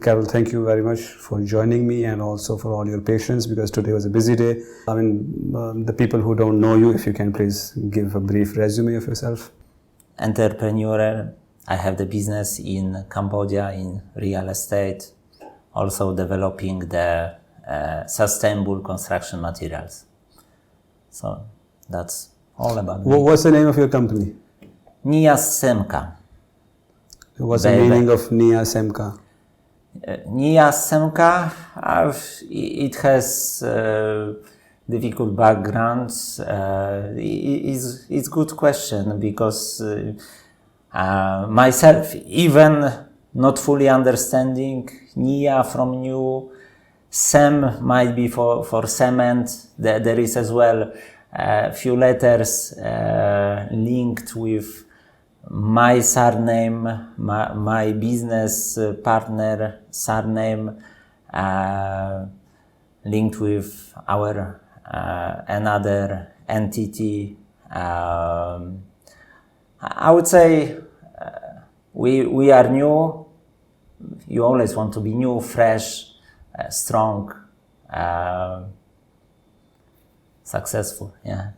Karol, thank you very much for joining me and also for all your patience, because today was a busy day. I mean, the people who don't know you, if you can please give a brief resume of yourself. Entrepreneur. I have the business in Cambodia in real estate, also developing the sustainable construction materials. So that's all about me. What's the name of your company? NEYACEMKA. What's the meaning of NEYACEMKA? NEYACEMKA, it has difficult backgrounds. It's good question, because myself, even not fully understanding NEYA from new, SEM might be for cement. There is as well a few letters linked with my surname, my business partner surname, linked with our another entity. I would say we are new. You always want to be new, fresh, strong, successful. Yeah.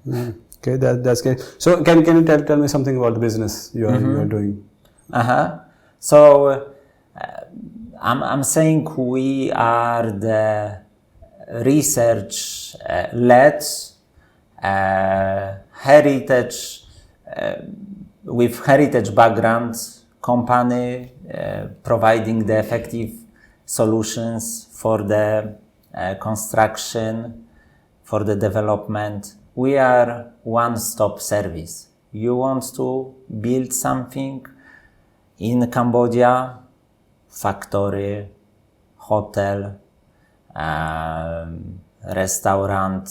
Okay, that's great. So can you tell me something about the business you are doing? So I'm saying we are the research led heritage with heritage background company providing the effective solutions for the construction, for the development. We are one-stop service. You want to build something in Cambodia, factory, hotel, restaurant,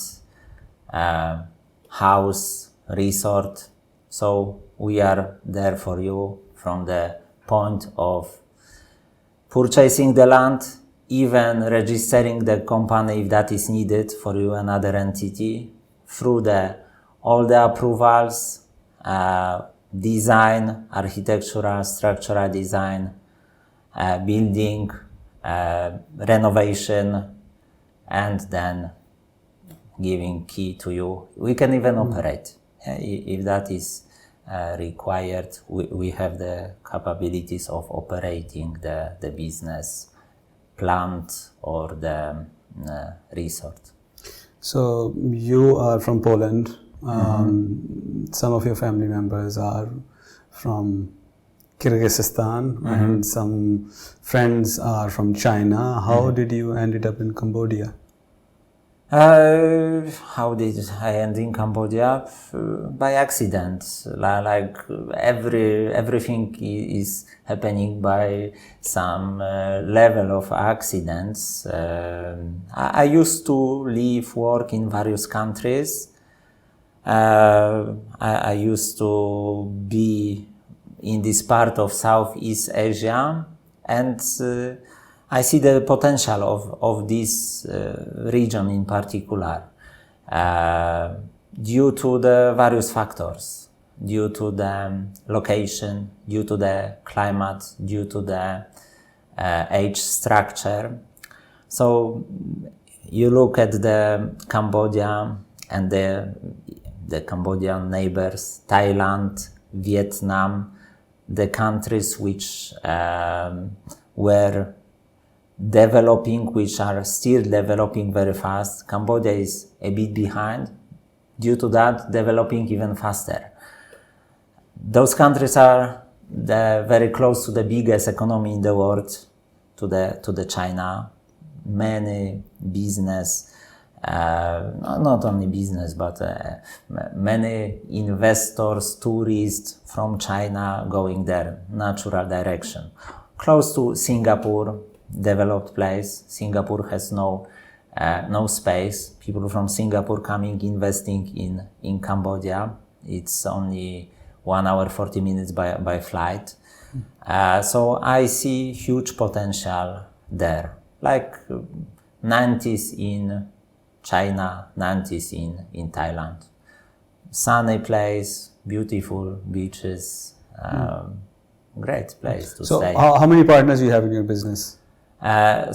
house, resort. So we are there for you from the point of purchasing the land, even registering the company if that is needed for you, another entity, through all the approvals, design, architectural, structural design, building, renovation, and then giving key to you. We can even operate. If that is required, we have the capabilities of operating the business, plant, or the resort. So you are from Poland. Some of your family members are from Kyrgyzstan, and some friends are from China. How did you ended up in Cambodia? How did I end in Cambodia? By accident. Like everything is happening by some level of accidents. I used to live, work in various countries. I used to be in this part of Southeast Asia, and I see the potential of this region in particular, due to the various factors, due to the location, due to the climate, due to the age structure. So you look at the Cambodia and the Cambodian neighbors, Thailand, Vietnam, the countries which were developing, which are still developing very fast. Cambodia is a bit behind. Due to that, developing even faster. Those countries are very close to the biggest economy in the world, to the China. Many business, not only business, but many investors, tourists from China going there, natural direction. Close to Singapore, developed place. Singapore has no space. People from Singapore coming, investing in Cambodia. It's only 1 hour, 40 minutes by flight. So I see huge potential there. Like 90s in China, 90s in Thailand. Sunny place, beautiful beaches, great place to stay. So how many partners you have in your business? There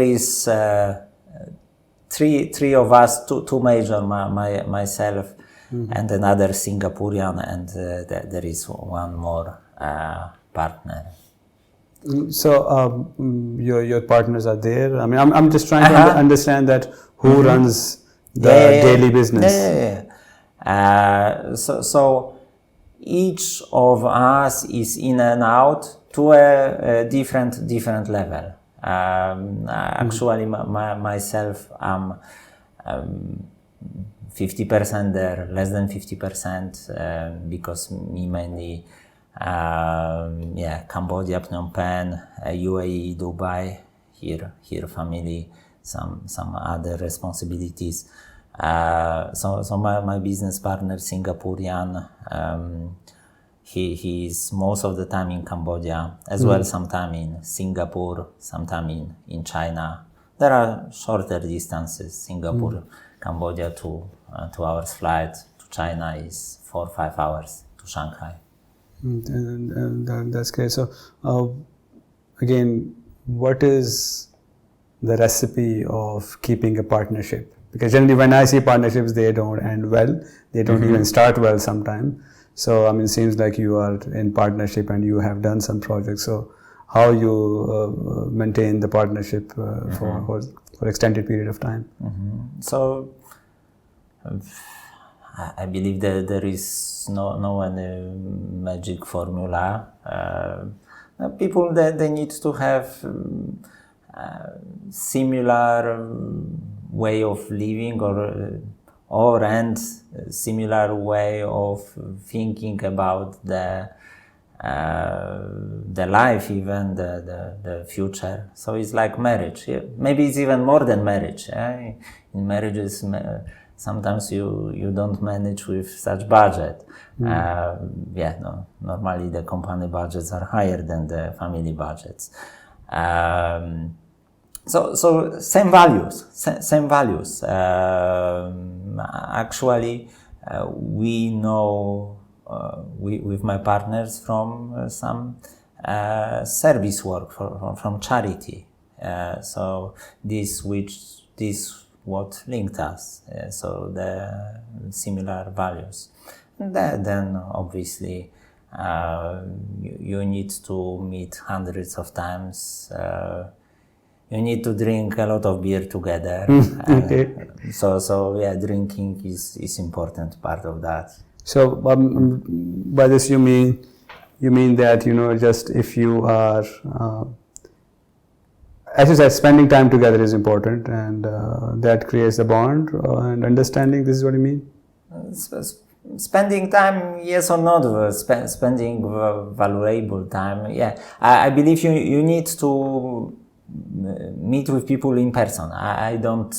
is three of us, two major, myself and another Singaporean, and there is one more partner. So your partners are there. I mean, I'm just trying to understand that who runs the daily business. So each of us is in and out to a different level. Actually, myself, I'm 50% there, less than 50%, because me mainly, Cambodia, Phnom Penh, UAE, Dubai, here family, some other responsibilities. So my business partner, Singaporean, he is most of the time in Cambodia, as well sometime in Singapore, sometime in China. There are shorter distances. Singapore, Cambodia, 2 hours flight. To China is 4 or 5 hours to Shanghai. That's great. So again, what is the recipe of keeping a partnership? Because generally when I see partnerships, they don't end well. They don't even start well sometimes. So, I mean, it seems like you are in partnership and you have done some projects. So, how you maintain the partnership for extended period of time? So, I believe that there is no any magic formula. People they need to have similar way of living and similar way of thinking about the life, even the future. So it's like marriage. Maybe it's even more than marriage. In marriages, sometimes you don't manage with such budget. Normally the company budgets are higher than the family budgets. So same values. Actually, we know with my partners from some service work from charity. So this what linked us. So the similar values. And then obviously you need to meet hundreds of times. You need to drink a lot of beer together. So drinking is important part of that. So by this you mean that just if you are, as you said, spending time together is important, and that creates a bond and understanding. This is what you mean? Spending time, yes or not? Spending valuable time. Yeah, I believe you need to meet with people in person. I don't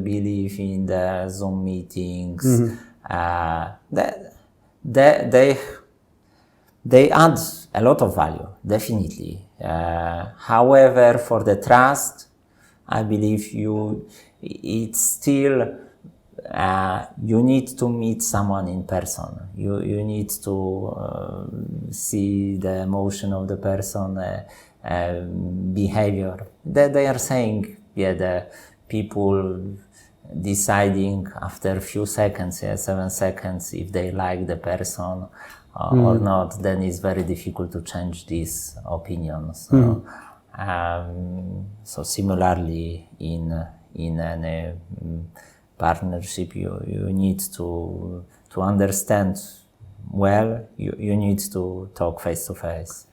believe in the Zoom meetings. They add a lot of value, definitely. However, for the trust, I believe it's still you need to meet someone in person. You need to see the emotion of the person. Behavior. They are saying, the people deciding after a few seconds, 7 seconds, if they like the person or not, then it's very difficult to change this opinion. So, so similarly in any partnership, you need to understand well. You need to talk face to face.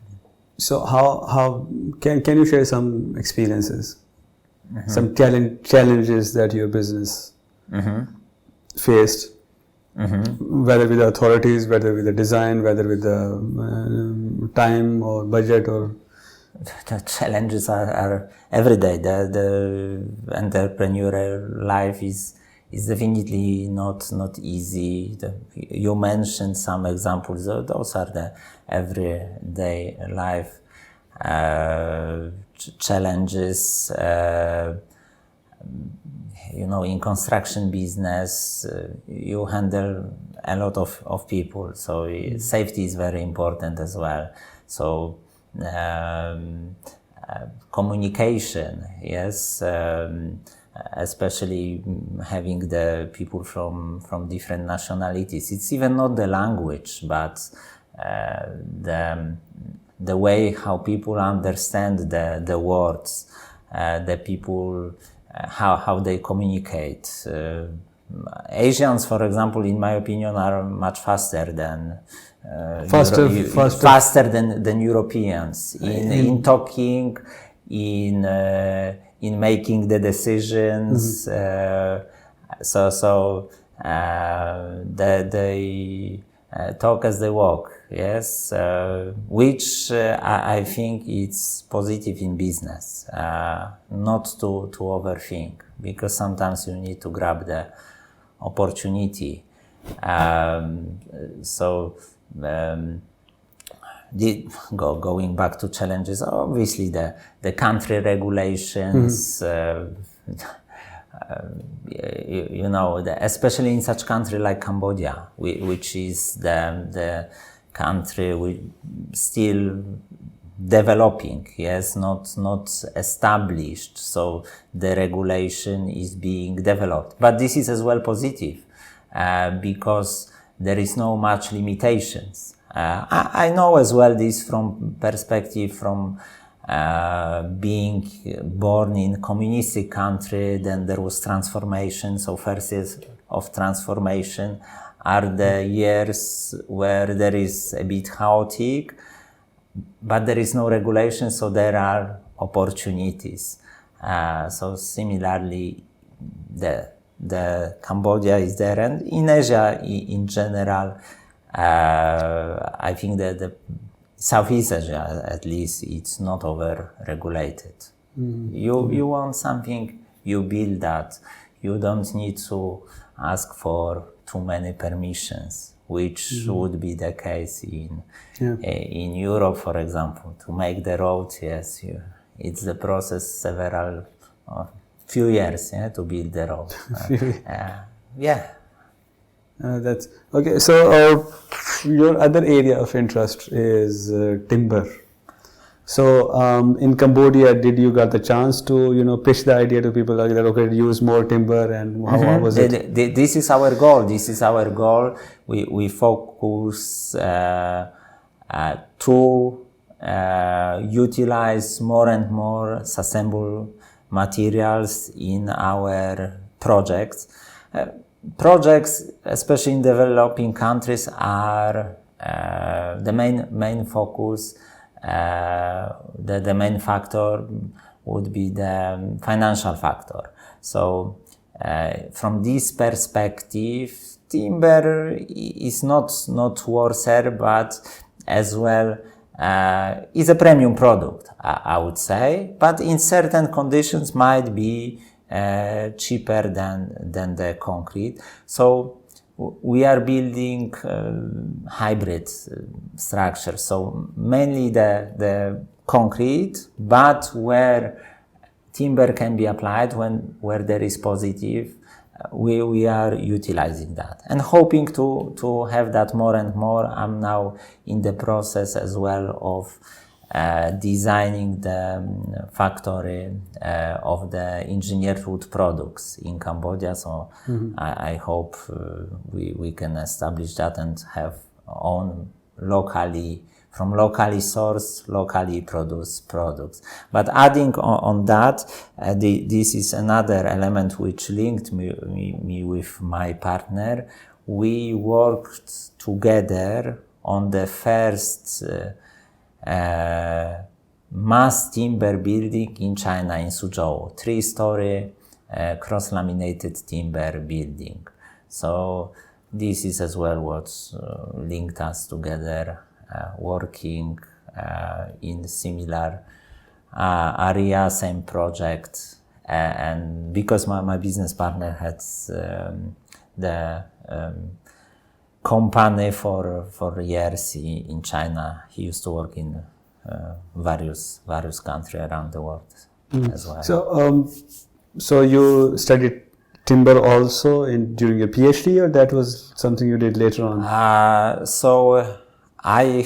So how can you share some experiences, some challenges that your business faced, whether with the authorities, whether with the design, whether with the time or budget or? The challenges are every day. The entrepreneurial life is definitely not easy. You mentioned some examples. Those are the everyday life challenges. In construction business, you handle a lot of people. So safety is very important as well. So communication, yes, especially having the people from different nationalities. It's even not the language, but the way how people understand the words, the people, how they communicate. Asians, for example, in my opinion, are much faster than faster than Europeans in talking, in making the decisions. They talk as they walk. Yes, which I think it's positive in business, not to overthink, because sometimes you need to grab the opportunity. Going back to challenges, obviously the country regulations, you know, especially in such country like Cambodia, which is the country still developing, yes, not established. So the regulation is being developed. But this is as well positive, because there is no much limitations. I know as well this from perspective from being born in communistic country, then there was transformation. So first years of transformation are the years where there is a bit chaotic, but there is no regulation, so there are opportunities. So similarly, the Cambodia is there, and in Asia in general, I think that the Southeast Asia, at least, it's not over-regulated. You want something, you build that. You don't need to ask for too many permissions, which would be the case in Europe, for example. To make the road, yes, it's the process several, few years to build the road. That's okay. So your other area of interest is timber. So in Cambodia, did you got the chance to pitch the idea to people like that? Okay, use more timber, and how was it? This is our goal. This is our goal. We focus to utilize more and more sustainable materials in our projects. Projects, especially in developing countries, are the main focus. The main factor would be the financial factor. So, from this perspective, timber is not worse, but as well is a premium product, I would say. But in certain conditions, might be cheaper than the concrete. So we are building hybrid structures. So mainly the concrete, but where timber can be applied where there is positive, we are utilizing that and hoping to have that more and more. I'm now in the process as well of designing the factory of the engineered wood products in Cambodia. So I hope we can establish that and have own locally sourced, locally produced products. But adding on that, this is another element which linked me with my partner. We worked together on the first mass timber building in China, in Suzhou, 3-story cross-laminated timber building. So this is as well what linked us together, working in similar area, same project, and because my business partner had the company for years in China. He used to work in various countries around the world as well. So you studied timber also during your PhD, or that was something you did later on? So I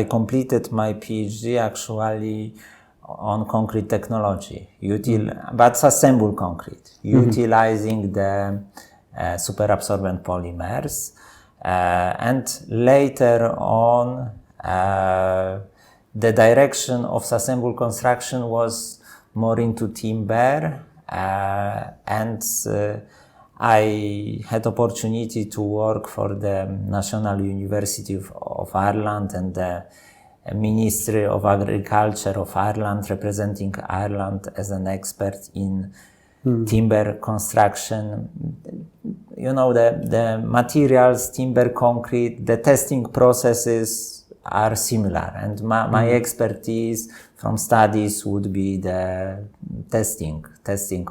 completed my PhD actually on concrete technology, but sustainable concrete, utilizing the superabsorbent polymers. And later on, the direction of sustainable construction was more into timber, and I had opportunity to work for the National University of Ireland and the Ministry of Agriculture of Ireland, representing Ireland as an expert in timber construction. You know, the materials, timber, concrete, the testing processes are similar, and my expertise from studies would be the testing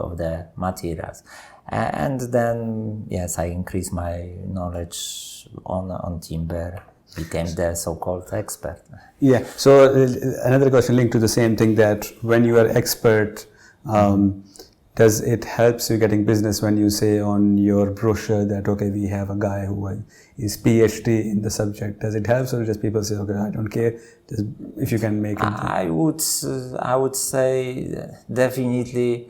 of the materials. And then, yes, I increased my knowledge on timber, became the so-called expert. Yeah. So another question linked to the same thing, that when you are expert, does it helps you getting business when you say on your brochure that, okay, we have a guy who is PhD in the subject? Does it help, or just people say, okay, I don't care, just if you can make it? I would say definitely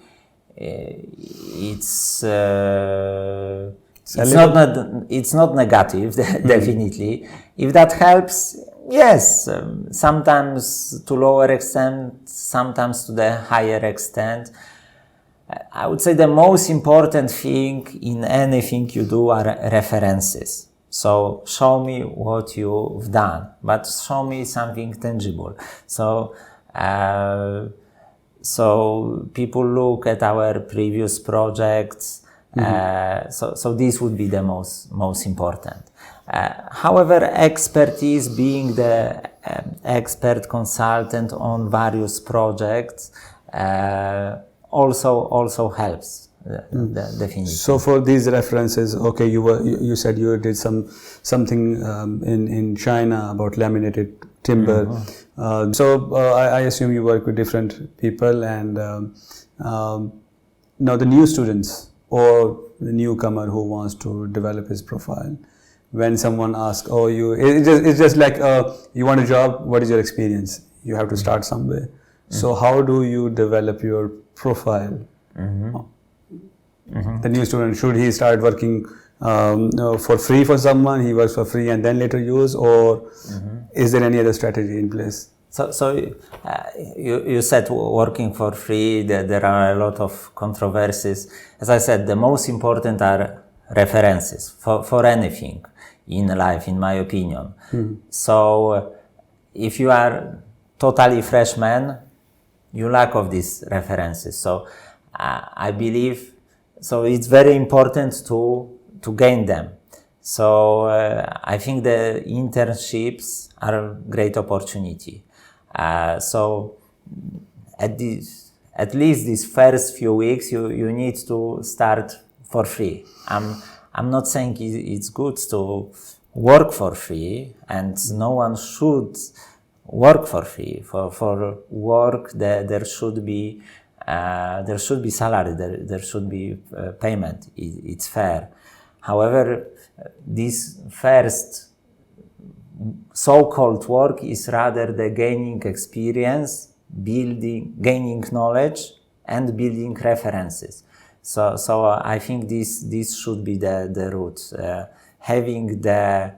it's not negative, definitely. If that helps, yes, sometimes to lower extent, sometimes to the higher extent. I would say the most important thing in anything you do are references. So show me what you've done, but show me something tangible. So people look at our previous projects. So this would be the most important. However, expertise, being the expert consultant on various projects, also helps, definitely. So for these references, okay, you said you did something in China about laminated timber. I assume you work with different people, and now the new students or the newcomer who wants to develop his profile, when someone asks, it's just like, you want a job, what is your experience? You have to start somewhere. So how do you develop your profile? The new student, should he start working for free for someone, he works for free and then later use, or is there any other strategy in place? So you said working for free, there are a lot of controversies. As I said, the most important are references for anything in life, in my opinion. So if you are totally freshman, you lack of these references. So I believe, so it's very important to gain them. So I think the internships are a great opportunity. So at least these first few weeks, you need to start for free. I'm not saying it's good to work for free, and no one should work for free. For work, there should be salary, there should be payment. It's fair. However, this first so-called work is rather the gaining experience, gaining knowledge, and building references. So I think this should be the route. Having the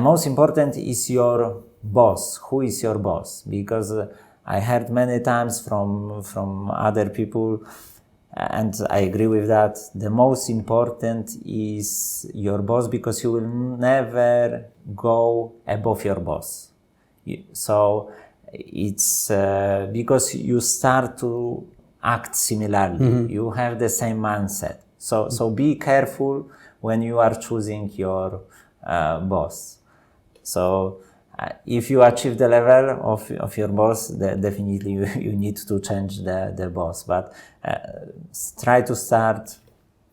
most important is your boss. Who is your boss? Because I heard many times from other people, and I agree with that, the most important is your boss, because you will never go above your boss. So it's because you start to act similarly. You have the same mindset. So be careful when you are choosing your boss. So if you achieve the level of your boss, definitely you need to change the boss. But try to start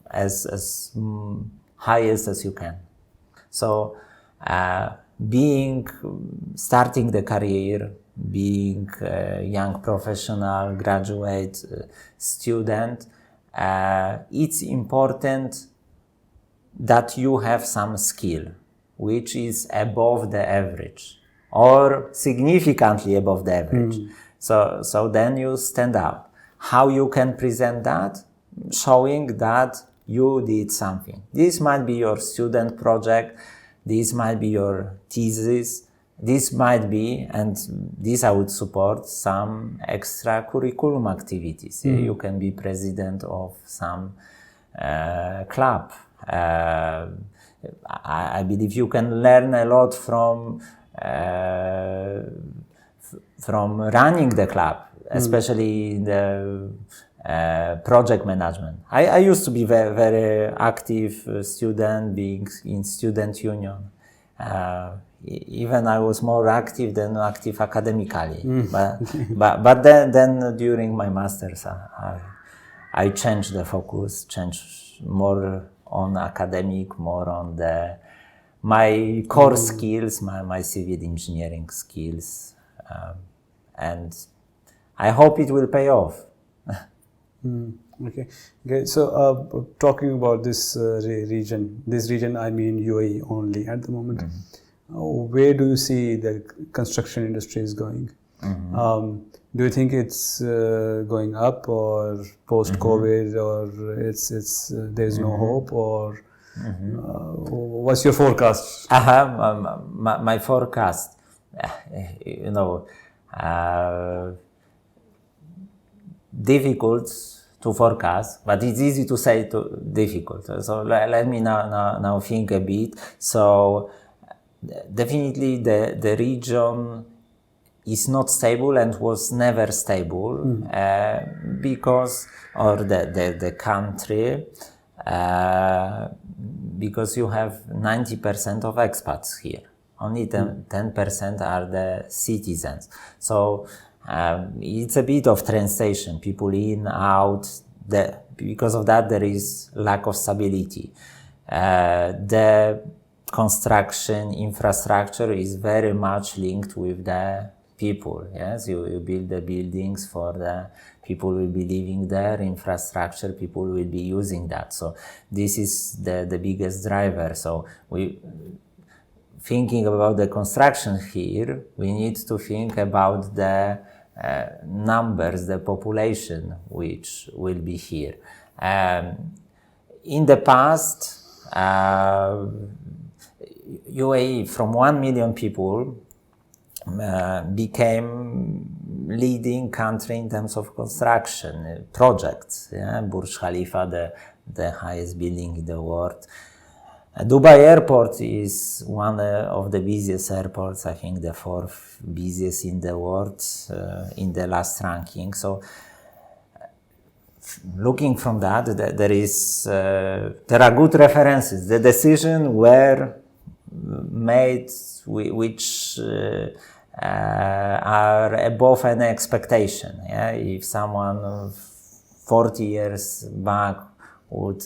as highest as you can. So starting the career, being a young professional, graduate, student, it's important that you have some skill. which is above the average or significantly above the average. So then you stand out. How you can present that? Showing that you did something. This might be your student project, this might be your thesis, this might be, and this I would support, some extracurriculum activities. You can be president of some club. I believe you can learn a lot from running the club, especially the project management. I used to be very active student, being in student union. Even I was more active than active academically. But then during my masters, I changed the focus, changed more on academic, more on my core skills, my civil engineering skills, and I hope it will pay off. Okay. So, talking about this region, I mean UAE only at the moment. Where do you see the construction industry is going? Do you think it's going up, or post-COVID, or it's there's no hope, or what's your forecast? My forecast, difficult to forecast, but it's easy to say difficult. So let me now think a bit. So definitely the region is not stable and was never stable because, or the country, because you have 90% of expats here. Only 10% are the citizens. So it's a bit of translation, people in, out. Because of that, there is lack of stability. The construction infrastructure is very much linked with the people. Yes, you build the buildings for the people will be living there, infrastructure, people will be using that. So this is the biggest driver. So thinking about the construction here, we need to think about the numbers, the population which will be here. In the past, UAE from 1 million people became leading country in terms of construction projects. Yeah? Burj Khalifa, the highest building in the world. Dubai Airport is one of the busiest airports, I think the 4th busiest in the world in the last ranking. So looking from that, there are good references. The decisions were made which are above any expectation. Yeah? If someone 40 years back would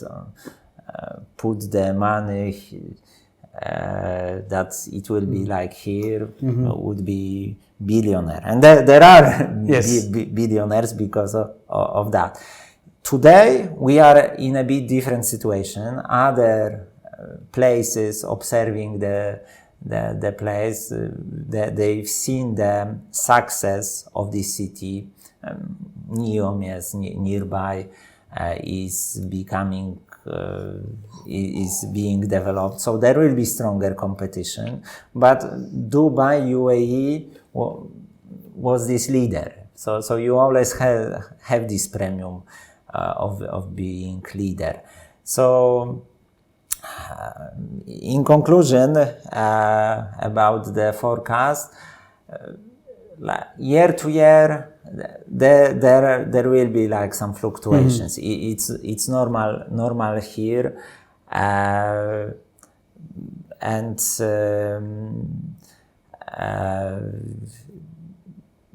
put the money that it will be like here, would be billionaire. And there are billionaires because of that. Today, we are in a bit different situation. Other places observing the place, they've seen the success of this city. Neom, yes, nearby, is becoming is being developed, so there will be stronger competition. But Dubai, UAE was this leader, so you always have this premium of being leader. So in conclusion, about the forecast, year to year, there will be like some fluctuations. It's normal here, and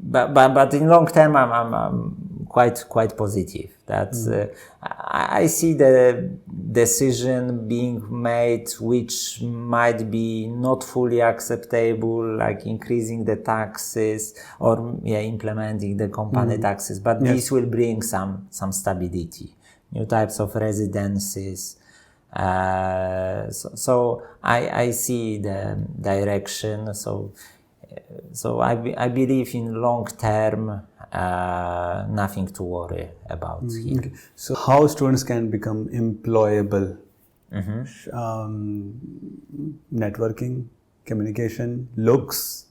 but in long term, I'm quite positive. That I see the decision being made, which might be not fully acceptable, like increasing the taxes or implementing the company taxes. But this will bring some stability, new types of residences, So I see the direction. So I believe in long term, nothing to worry about here. Okay. So how students can become employable? Networking, communication, looks,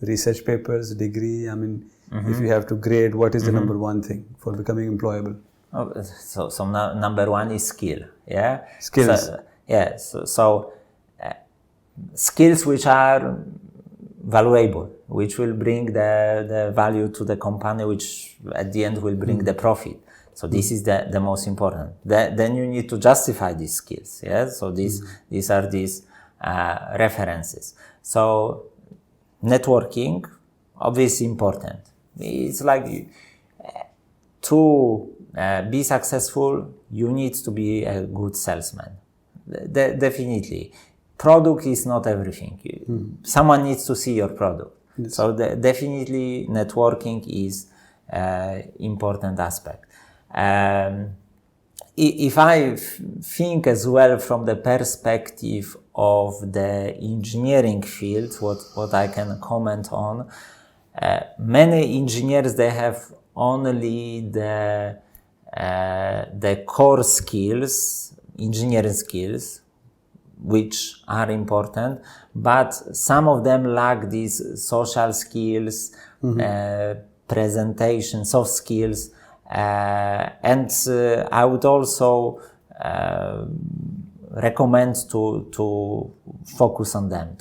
research papers, degree. I mean, if you have to grade, what is the number one thing for becoming employable? Oh, so number one is skill. Yeah. Skills. So skills which are valuable, which will bring the value to the company, which at the end will bring the profit. So this is the most important. Then you need to justify these skills. Yeah. So these are references. So networking, obviously important. It's like to be successful, you need to be a good salesman. Definitely. Product is not everything. Someone needs to see your product. Yes. So definitely networking is important aspect. If I think as well from the perspective of the engineering field, what I can comment on, many engineers, they have only the core skills, engineering skills, which are important, but some of them lack these social skills, presentation, soft skills, and I would also recommend to focus on them.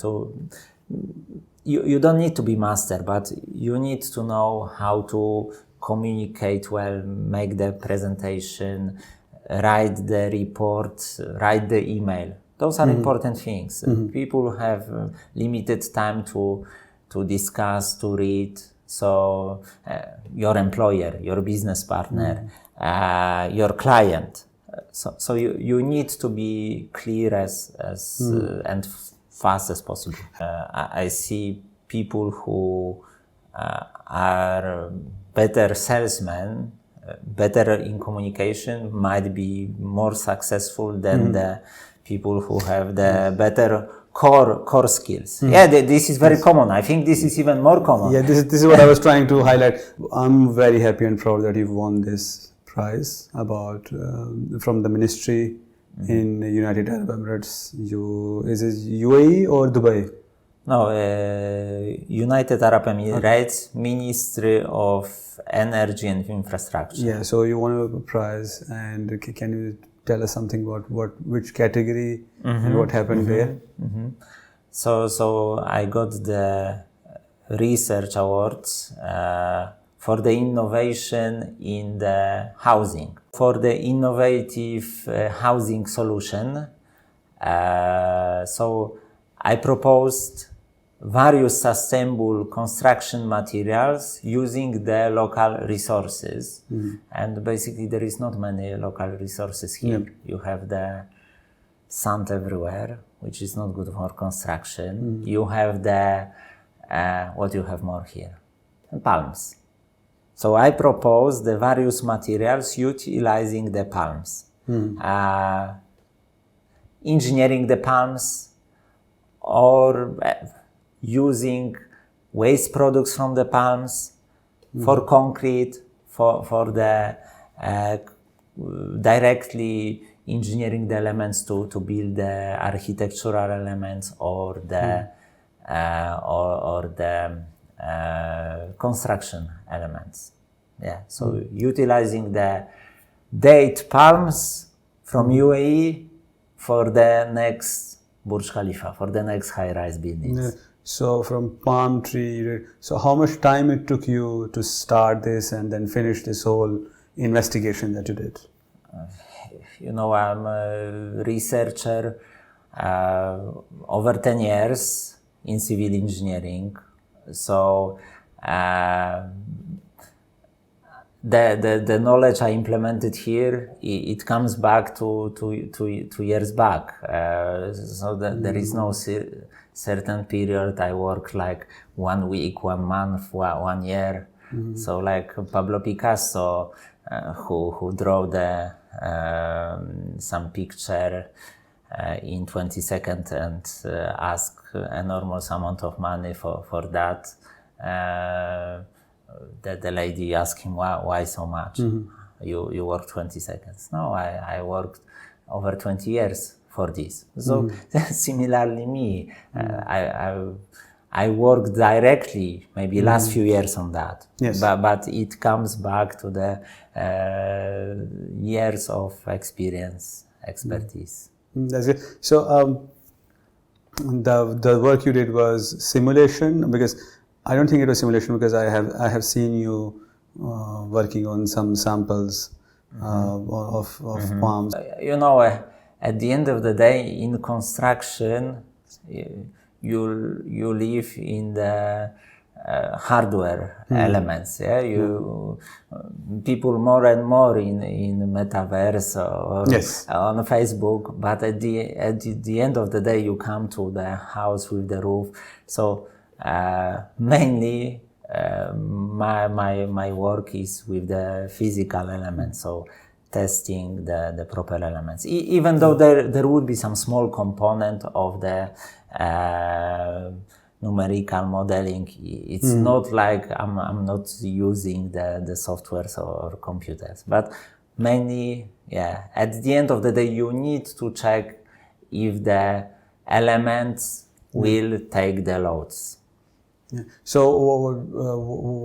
You don't need to be master, but you need to know how to communicate well, make the presentation, write the report, write the email. Those are important things. People have limited time to discuss, to read. So your employer, your business partner, your client. So you need to be clear and fast as possible. I see people who are better salesmen, better in communication, might be more successful than the people who have the better core skills. Yeah, this is very common. I think this is even more common. Yeah, this is what I was trying to highlight. I'm very happy and proud that you've won this prize from the ministry in the United Arab Emirates. Is it UAE or Dubai? No, United Arab Emirates, Ministry of Energy and Infrastructure. Yeah, so you won a prize, and can you tell us something about which category and what happened there? So I got the research awards for the innovation in the housing, for the innovative housing solution. So I proposed various sustainable construction materials using the local resources. And basically there is not many local resources here. You have the sand everywhere, which is not good for construction. You have the, what you have more here? Palms. So I proposed the various materials utilizing the palms. Engineering the palms or using waste products from the palms for concrete, for the directly engineering the elements to build the architectural elements or the construction elements. Yeah, so utilizing the date palms from UAE for the next Burj Khalifa, for the next high-rise buildings. Yeah. So from palm tree, so how much time it took you to start this and then finish this whole investigation that you did? You know, I'm a researcher over 10 years in civil engineering. So the knowledge I implemented here, it comes back to 2 years back. So there is no certain period. I work like 1 week, 1 month, 1 year. So like Pablo Picasso, who drew some picture in 22nd and ask enormous amount of money for that. The lady asked him, why so much? You work 20 seconds. No, I worked over 20 years for this. So similarly me, I worked directly maybe last few years on that. Yes. But it comes back to the years of experience, expertise. That's it. So the work you did was simulation, because I don't think it was simulation, because I have seen you working on some samples of palms. You know, at the end of the day, in construction, you live in the hardware elements. Yeah, people more and more in metaverse or Yes. on Facebook. But at the end of the day, you come to the house with the roof. So mainly my work is with the physical elements. So testing the proper elements. Even though there would be some small component of the numerical modeling, it's not like I'm not using the softwares or computers, but mainly, yeah, at the end of the day, you need to check if the elements will take the loads. Yeah. So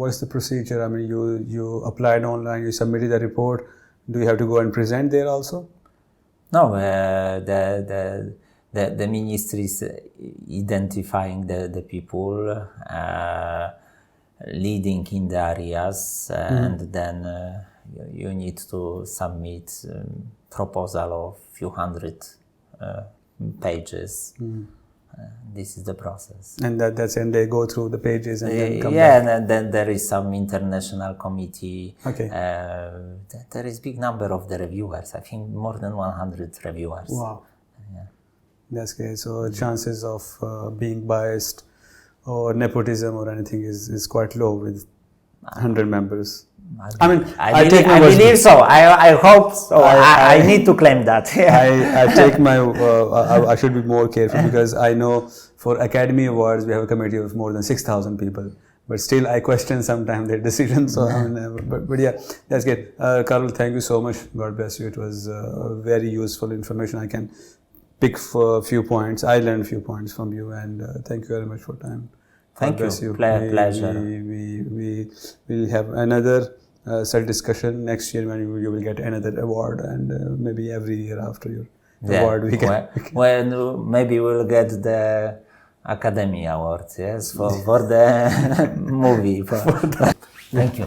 what's the procedure? I mean, you applied online, you submitted the report. Do you have to go and present there also? No, the ministry is identifying the people leading in the areas, and then you need to submit proposal of few hundred pages. This is the process. And that's and they go through the pages and then come back. back. And then there is some international committee. Okay. There is big number of the reviewers. I think more than 100 reviewers. Wow. Yeah. That's great. So chances of being biased or nepotism or anything is quite low with 100 members. I believe so. I hope so. I need to claim that. I take my. I should be more careful, because I know for Academy Awards we have a committee of more than 6,000 people. But still, I question sometimes their decisions. So, but yeah, that's good. Karol, thank you so much. God bless you. It was very useful information. I can pick for a few points. I learned a few points from you, and thank you very much for time. Thank you. Pleasure. We will have another set discussion next year when you will get another award, and maybe every year after your award we can. Well, maybe we'll get the Academy Award, yes, for the movie. Thank you.